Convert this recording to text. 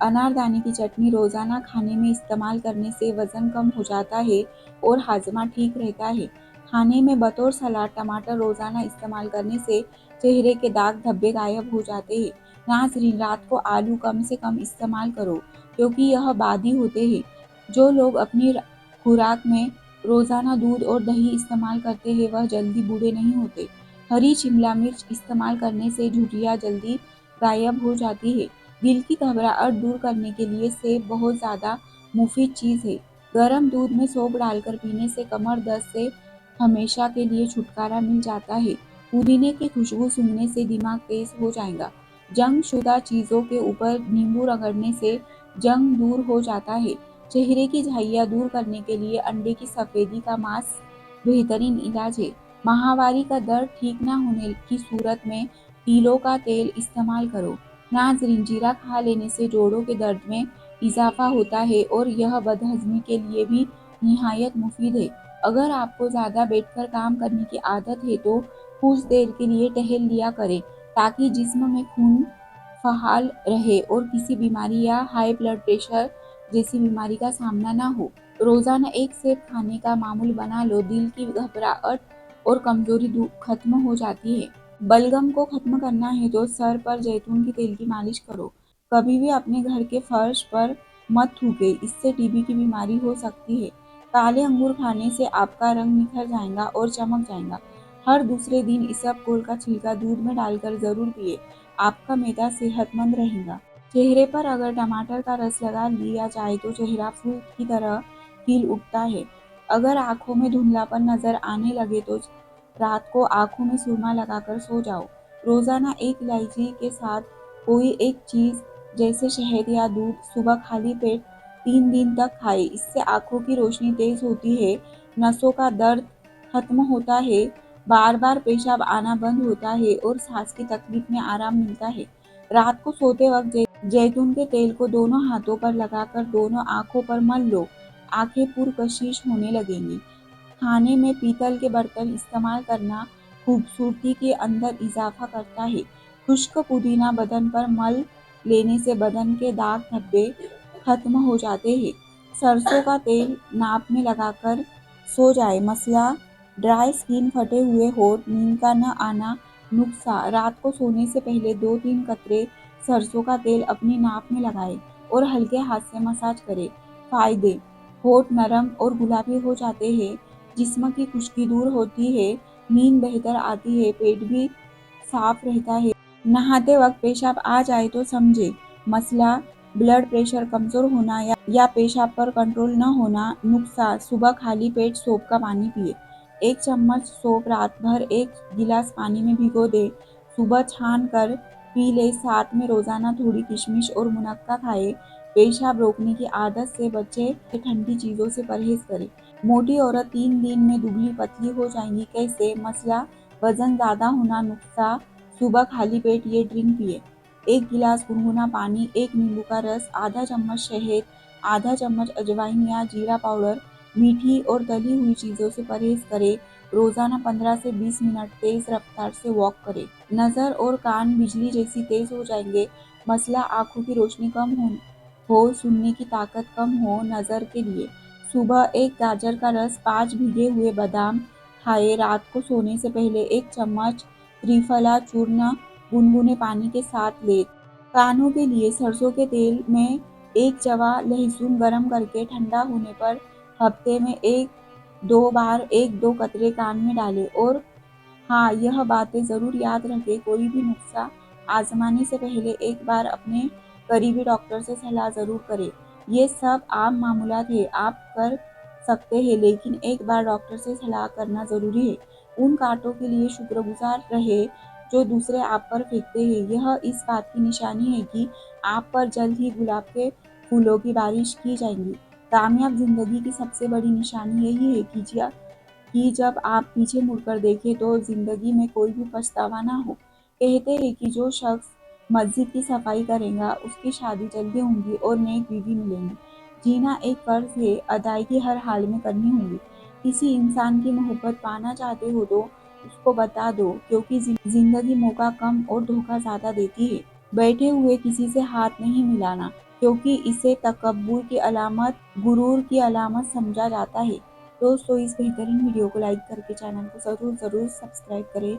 اناردانی کی چٹنی روزانہ کھانے میں استعمال کرنے سے وزن کم ہو جاتا ہے اور ہاضمہ ٹھیک رہتا ہے۔ کھانے میں بطور سلاد ٹماٹر روزانہ استعمال کرنے سے چہرے کے داغ دھبے غائب ہو جاتے ہیں۔ ناظرین، رات کو آلو کم سے کم استعمال کرو کیونکہ یہ بادی ہوتے ہیں۔ جو لوگ اپنی خوراک میں روزانہ دودھ اور دہی استعمال کرتے ہیں وہ جلدی بوڑھے نہیں ہوتے۔ ہری شملہ مرچ استعمال کرنے سے جھرریاں جلدی غائب ہو جاتی ہے۔ دل کی گھبراہٹ دور کرنے کے لیے سیب بہت زیادہ مفید چیز ہے۔ گرم دودھ میں سونف ڈال کر پینے سے کمر درد سے ہمیشہ کے لیے چھٹکارا مل جاتا ہے۔ پودینے کی خوشبو سونگھنے سے دماغ تیز ہو جائے گا۔ جنگ شدہ چیزوں کے اوپر نیمبو رگڑنے سے جنگ دور ہو جاتا ہے۔ چہرے کی جھائیاں دور کرنے کے لیے انڈے کی سفیدی کا ماسک بہترین علاج ہے۔ ماہواری کا درد ٹھیک نہ ہونے کی صورت میں تیلوں کا تیل استعمال کرو۔ ناظرین، جیرا کھا لینے سے جوڑوں کے درد میں اضافہ ہوتا ہے اور یہ بدہضمی کے لیے بھی نہایت مفید ہے۔ اگر آپ کو زیادہ بیٹھ کر کام کرنے کی عادت ہے تو کچھ دیر کے لیے ٹہل لیا کریں تاکہ جسم میں خون فعال رہے اور کسی بیماری یا ہائی بلڈ پریشر جیسی بیماری کا سامنا نہ ہو۔ روزانہ ایک سیب کھانے کا معمول بنا لو، دل کی گھبراہٹ اور کمزوری ختم ہو جاتی ہے۔ بلغم کو ختم کرنا ہے تو سر پر زیتون کے تیل کی مالش کرو۔ کبھی بھی اپنے گھر کے فرش پر مت تھوکیں، اس سے ٹی بی کی بیماری ہو سکتی ہے۔ کالے انگور کھانے سے آپ کا رنگ نکھر جائے گا اور چمک جائے گا۔ ہر دوسرے دن اسبگول کا چھلکا دودھ میں ڈال کر ضرور پیئے، آپ کا معدہ صحت مند رہے گا۔ چہرے پر اگر ٹماٹر کا رس لگا لیا جائے تو چہرہ پھول کی طرح کھل اٹھتا ہے۔ اگر آنکھوں میں دھندلاپن نظر آنے لگے تو رات کو آنکھوں میں سرما لگا کر سو جاؤ۔ روزانہ ایک الائچی کے ساتھ کوئی ایک چیز جیسے شہد یا دودھ صبح خالی پیٹ 3 دن تک کھائیں۔ اس سے آنکھوں کی روشنی تیز ہوتی ہے، نسوں کا درد ختم ہوتا ہے، بار بار پیشاب آنا بند ہوتا ہے اور سانس کی تکلیف میں آرام ملتا ہے۔ رات کو سوتے وقت زیتون کے تیل کو دونوں ہاتھوں پر لگا کر دونوں آنکھوں پر مل لو، آنکھیں پرکشش ہونے لگیں گی۔ کھانے میں پیتل کے برتن استعمال کرنا خوبصورتی کے اندر اضافہ کرتا ہے۔ خشک پودینہ بدن پر مل لینے سے بدن کے داغ دھبے ختم ہو جاتے ہیں۔ سرسوں کا تیل ناک میں لگا کر سو جائیں۔ مسئلہ ڈرائی اسکن، پھٹے ہوئے ہونٹ، نیند کا نہ آنا۔ نسخہ: رات کو سونے سے پہلے 2-3 قطرے سرسوں کا تیل اپنی ناک میں لگائیں اور ہلکے ہاتھ سے مساج کریں۔ فائدے: ہونٹ نرم اور گلابی ہو جاتے ہیں، جسم کی خشکی دور ہوتی ہے، نیند بہتر آتی ہے، پیٹ بھی صاف رہتا ہے۔ نہاتے وقت پیشاب آ جائے تو سمجھیں۔ مسئلہ بلڈ پریشر کمزور ہونا یا پیشاب پر کنٹرول نہ ہونا۔ نسخہ: صبح خالی پیٹ سونف کا پانی پیئے۔ 1 چمچ سونف رات بھر 1 گلاس پانی میں بھگو دیں، صبح چھان کر پی لیں۔ ساتھ میں روزانہ تھوڑی کشمش اور منقیٰ کھائیں۔ پیشاب روکنے کی عادت سے بچیں، ٹھنڈی چیزوں سے پرہیز کریں۔ موٹی عورت 3 دن میں دبلی پتلی ہو جائے گی، کیسے؟ مسئلہ وزن زیادہ ہونا۔ نسخہ: صبح خالی پیٹ یہ ڈرنک پیئے۔ 1 گلاس گنگنا پانی، 1 نیمبو کا رس، آدھا چمچ شہد، آدھا چمچ اجوائن یا جیرا پاؤڈر۔ میٹھی اور تلی ہوئی چیزوں سے پرہیز کریں۔ روزانہ 15 سے 20 منٹ تیز رفتار سے واک کریں۔ نظر اور کان بجلی جیسی تیز ہو جائیں گے۔ مسئلہ آنکھوں کی روشنی کم ہو، سننے کی طاقت کم ہو۔ نظر کے لیے صبح 1 گاجر کا رس، 5 بھیگے ہوئے بادام کھائیں۔ رات کو سونے سے پہلے 1 چمچ تریفلا چورن گنگنے پانی کے ساتھ لیں۔ کانوں کے لیے سرسوں کے تیل میں 1 جوا لہسن گرم کرکے ٹھنڈا ہونے پر ہفتے میں 1-2 بار 1-2 قطرے کان میں ڈالیں۔ اور ہاں، یہ باتیں ضرور یاد رکھیں، کوئی بھی نسخہ آزمانے سے پہلے ایک بار اپنے قریبی ڈاکٹر سے صلاح ضرور کریں۔ یہ سب عام معمولات ہیں، آپ کر سکتے ہیں، لیکن ایک بار ڈاکٹر سے صلاح کرنا ضروری ہے۔ ان کانٹوں کے لیے شکر گزار رہیں جو دوسرے آپ پر پھینکتے ہیں، یہ اس بات کی نشانی ہے کہ آپ پر جلد ہی گلاب کے پھولوں کی بارش کی جائے گی۔ کامیاب زندگی کی سب سے بڑی نشانی یہی ہے کہ جب آپ پیچھے مڑ کر دیکھیں تو زندگی میں کوئی بھی پچھتاوا نہ ہو۔ کہتے ہیں کہ جو شخص مسجد کی صفائی کرے گا اس کی شادی جلدی ہوگی اور نیک بیوی ملیں گی۔ جینا ایک فرض ہے، ادائیگی ہر حال میں کرنی ہوگی۔ کسی انسان کی محبت پانا چاہتے ہو تو اس کو بتا دو، کیونکہ زندگی موقع کم اور دھوکہ زیادہ دیتی ہے۔ بیٹھے ہوئے کسی سے ہاتھ نہیں ملانا، کیونکہ اسے تکبر کی علامت، غرور کی علامت سمجھا جاتا ہے۔ دوستو، اس بہترین ویڈیو کو لائک کر کے چینل کو ضرور سبسکرائب کریں۔